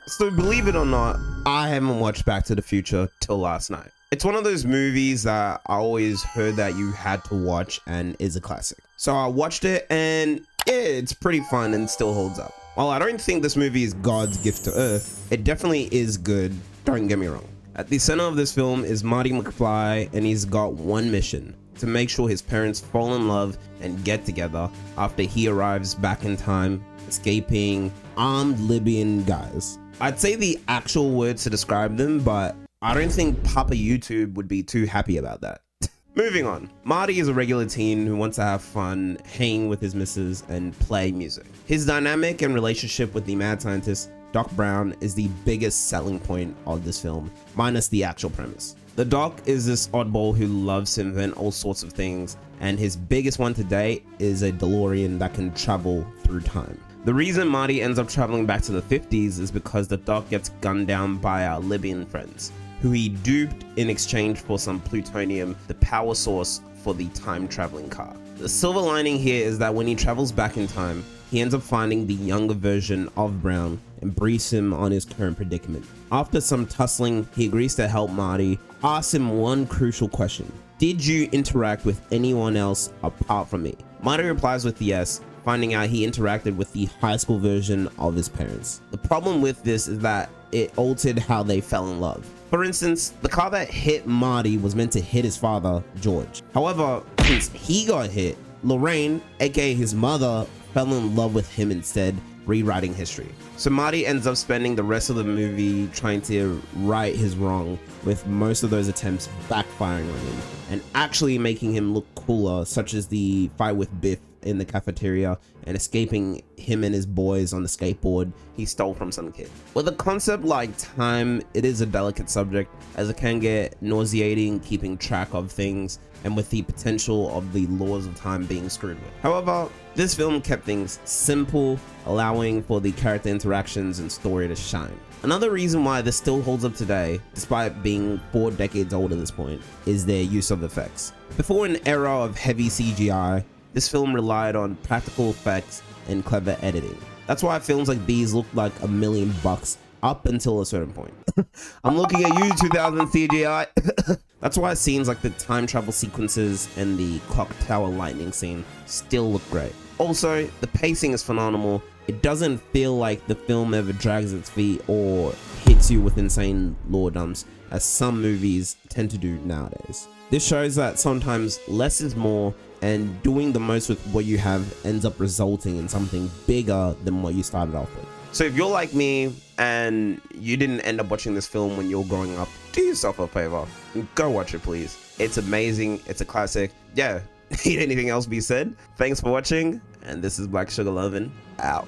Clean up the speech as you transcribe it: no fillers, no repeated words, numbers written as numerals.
So believe it or not, I haven't watched Back to the Future till last night. It's one of those movies that I always heard that you had to watch and is a classic. So I watched it and yeah, it's pretty fun and still holds up. While I don't think this movie is God's gift to Earth, it definitely is good, don't get me wrong. At the center of this film is Marty McFly, and he's got one mission: to make sure his parents fall in love and get together after he arrives back in time, escaping armed Libyan guys. I'd say the actual words to describe them, but I don't think Papa YouTube would be too happy about that. Moving on. Marty is a regular teen who wants to have fun, hang with his missus, and play music. His dynamic and relationship with the mad scientist, Doc Brown, is the biggest selling point of this film, minus the actual premise. The Doc is this oddball who loves to invent all sorts of things, and his biggest one to date is a DeLorean that can travel through time. The reason Marty ends up traveling back to the 50s is because the Doc gets gunned down by our Libyan friends, who he duped in exchange for some plutonium, the power source for the time-traveling car. The silver lining here is that when he travels back in time, he ends up finding the younger version of Brown and briefs him on his current predicament. After some tussling, he agrees to help Marty, asks him one crucial question: did you interact with anyone else apart from me? Marty replies with yes, finding out he interacted with the high school version of his parents. The problem with this is that it altered how they fell in love. For instance, the car that hit Marty was meant to hit his father, George. However, since he got hit, Lorraine, aka his mother, fell in love with him instead, rewriting history. So Marty ends up spending the rest of the movie trying to right his wrong, with most of those attempts backfiring on him and actually making him look cooler, such as the fight with Biff in the cafeteria and escaping him and his boys on the skateboard he stole from some kid. With a concept like time, it is a delicate subject, as it can get nauseating keeping track of things and with the potential of the laws of time being screwed with. However, this film kept things simple, allowing for the character interactions and story to shine. Another reason why this still holds up today, despite being 4 decades old at this point, is their use of effects. Before an era of heavy CGI, this film relied on practical effects and clever editing. That's why films like these look like $1 million up until a certain point. I'm looking at you, 2000 CGI. That's why scenes like the time travel sequences and the clock tower lightning scene still look great. Also, the pacing is phenomenal. It doesn't feel like the film ever drags its feet or hits you with insane lore dumps, as some movies tend to do nowadays. This shows that sometimes less is more, and doing the most with what you have ends up resulting in something bigger than what you started off with. So if you're like me and you didn't end up watching this film when you were growing up, do yourself a favor and go watch it, please. It's amazing. It's a classic. Yeah, need anything else be said? Thanks for watching, and this is Black Sugar Lovin', out.